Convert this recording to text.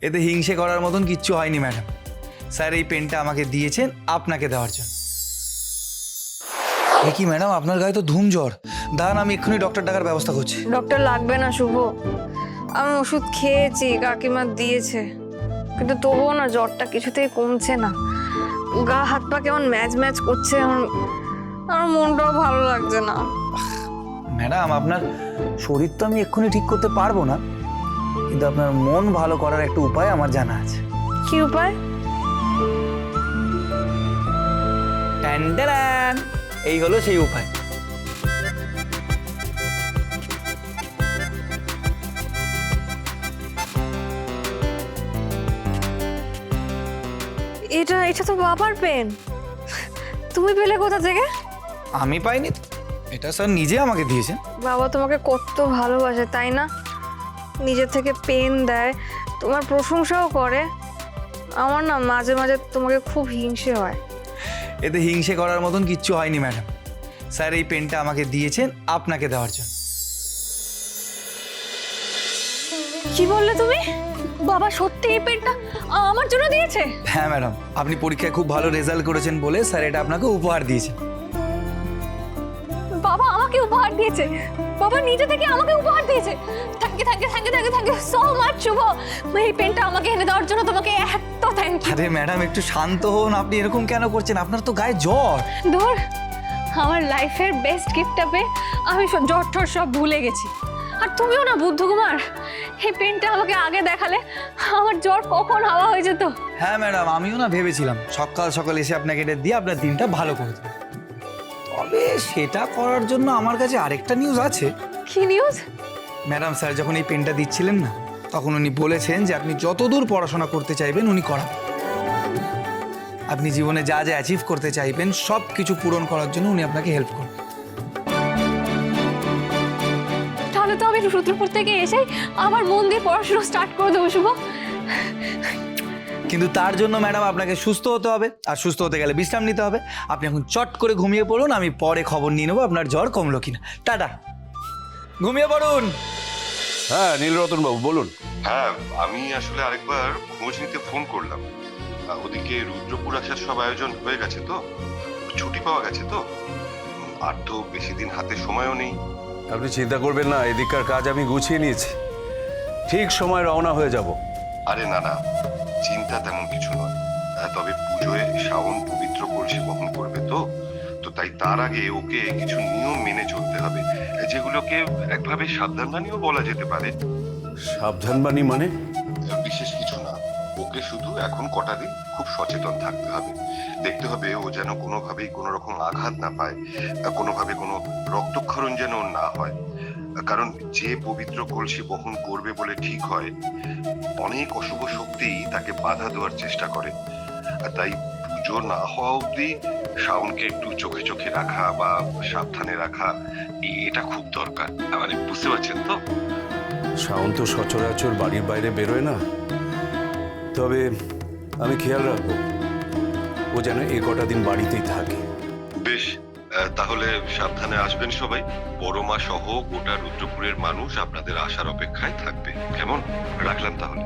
এতে হিংসে করার মতন কিচ্ছু হয়নি ম্যাডাম। স্যার এই পেনটা আমাকে দিয়েছেন আপনাকে দেওয়ার জন্য। এ কি ম্যাডাম, আপনার গায়ে তো ধুম জ্বর। দাঁড়ান, আমি এক্ষুনি ডক্টর ডাকার ব্যবস্থা করছি। ডক্টর লাগবে না শুভ, আমি ওষুধ খেয়েছি, কাকিমা দিয়েছে, কিন্তু তবুও না জ্বরটা কিছুতেই কমছে না। গা হাত পা কেমন ম্যাচ ম্যাচ করছে, আমার মনটাও ভালো লাগছে না। ম্যাডাম, আপনার শরীর তো আমি এক্ষুনি ঠিক করতে পারবো না, কিন্তু আপনার মন ভালো করার একটা উপায় আমার জানা আছে। কি উপায়? ট্যান্ডারান, এই হলো সেই উপায়। এটা এটা তো বাবার পেন, তুমি পেলে কোথা থেকে? আমি পাইনি তো, এটা স্যার নিজে আমাকে দিয়েছেন। বাবা তোমাকে কত ভালোবাসে তাই না, নিজে থেকে পেন দেয়, তোমার প্রশংসাও করে। আমার না মাঝে মাঝে তোমাকে খুব হিংসে হয়। এতে হিংসে করার মতন কিচ্ছু হয়নি ম্যাডাম। স্যার এই পেনটা আমাকে দিয়েছেন আপনাকে দেওয়ার জন্য। কি বললে তুমি? বাবা সত্যি এই পেনটা আমার জন্য দিয়েছে? হ্যাঁ ম্যাডাম, আপনি পরীক্ষায় খুব ভালো রেজাল্ট করেছেন বলে স্যার এটা আপনাকে উপহার দিয়েছেন। বাবা আমাকে উপহার দিয়েছে, বাবা নিজে থেকে আমাকে উপহার দিয়েছে। Thank you thank you thank you thank you thank you so much Shubho, এই পেনটা আমাকে এনে দেওয়ার জন্য তোমাকে এত থ্যাংক ইউ। আরে ম্যাডাম, একটু শান্ত হন, আপনি এরকম কেন করছেন? আপনার তো গায়ে জ্বর। ধর, আমার লাইফের বেস্ট গিফটটা পেয়ে আমি জ্বর টর সব ভুলে গেছি। আর তুমিও না বুদ্ধকুমার, এই পেনটা আমাকে আগে দেখালে আমার জ্বর কখন হাওয়া হয়ে যেত। হ্যাঁ ম্যাডাম, আমিও না ভেবেছিলাম সকাল সকাল এসে আপনাকে এটা দিয়ে আপনার দিনটা ভালো করে দেবো। তবে সেটা করার জন্য আমার কাছে আরেকটা নিউজ আছে। কি নিউজ? ম্যাডাম, স্যার যখন এই পেনটা দিচ্ছিলেন না, তখন উনি বলেছেন যে আপনি যতদূর পড়াশোনা করতে চাইবেন উনি করাবেন। আপনি জীবনে যা যা অ্যাচিভ করতে চাইবেন সব কিছু পূরণ করার জন্য উনি আপনাকে হেল্প করবেন। তাহলে তো আমি রুদ্রপুর থেকে এসে আমার মন দিয়ে পড়াশোনা স্টার্ট করে দেবো শুভ। কিন্তু তার জন্য ম্যাডাম আপনাকে সুস্থ হতে হবে, আর সুস্থ হতে গেলে বিশ্রাম নিতে হবে। আপনি এখন চট করে ঘুমিয়ে পড়ুন, আমি পরে খবর নিয়ে নেবো আপনার জ্বর কমলো কিনা। টাটা, ঘুমিয়ে পড়ুন। হ্যাঁ, নীলরতন বাবু বলুন। হ্যাঁ, আমি আসলে আরেকবার খোঁজ নিতে ফোন করলাম। ওদিকে রুদ্রপুর আসার সব আয়োজন হয়ে গেছে তো, ছুটি পাওয়া গেছে তো, আর তো বেশি দিন হাতে সময়ও নেই। আপনি চিন্তা করবেন না, এদিককার কাজ আমি গুছিয়ে নিয়েছি, ঠিক সময় রওনা হয়ে যাব। আরে না না, চিন্তা তেমন কিছু নয়। তবে পুজোয় শ্রাবণ পবিত্র কলসি বহন করবে তো, তো তাই তার আগে ওকে কিছু নিয়ম মেনে চলতে হবে, যেগুলোকে একভাবে সাবধানবাণীও বলা যেতে পারে। সাবধানবাণী মানে? বিশেষ কিছু না, ওকে শুধু এখন কটা দিন খুব সচেতন থাকতে হবে। দেখতে হবে ও যেন কোনোভাবেই কোনো রকম আঘাত না পায়, কোনোভাবে কোনো রক্তক্ষরণ যেন ওর না হয়। কারণ যে পবিত্র কলসি বহন করবে বলে ঠিক হয়, অনেক অশুভ শক্তি তাকে বাধা দেওয়ার চেষ্টা করে। আর তাই পুজো না হওয়া অবধি শাওনকে একটু চোখে চোখে রাখা বা সাবধানে রাখা, এটা খুব দরকার। মানে বুঝতে পারছেন তো? শাওন তো সচরাচর বাড়ির বাইরে বেরোয় না, তবে আমি খেয়াল রাখবো ও যেন এ কটা দিন বাড়িতেই থাকে। বেশ, তাহলে সাবধানে আসবেন সবাই। বড় মা সহ গোটা রুদ্রপুরের মানুষ আপনাদের আসার অপেক্ষায় থাকবে। কেমন? রাখলাম তাহলে।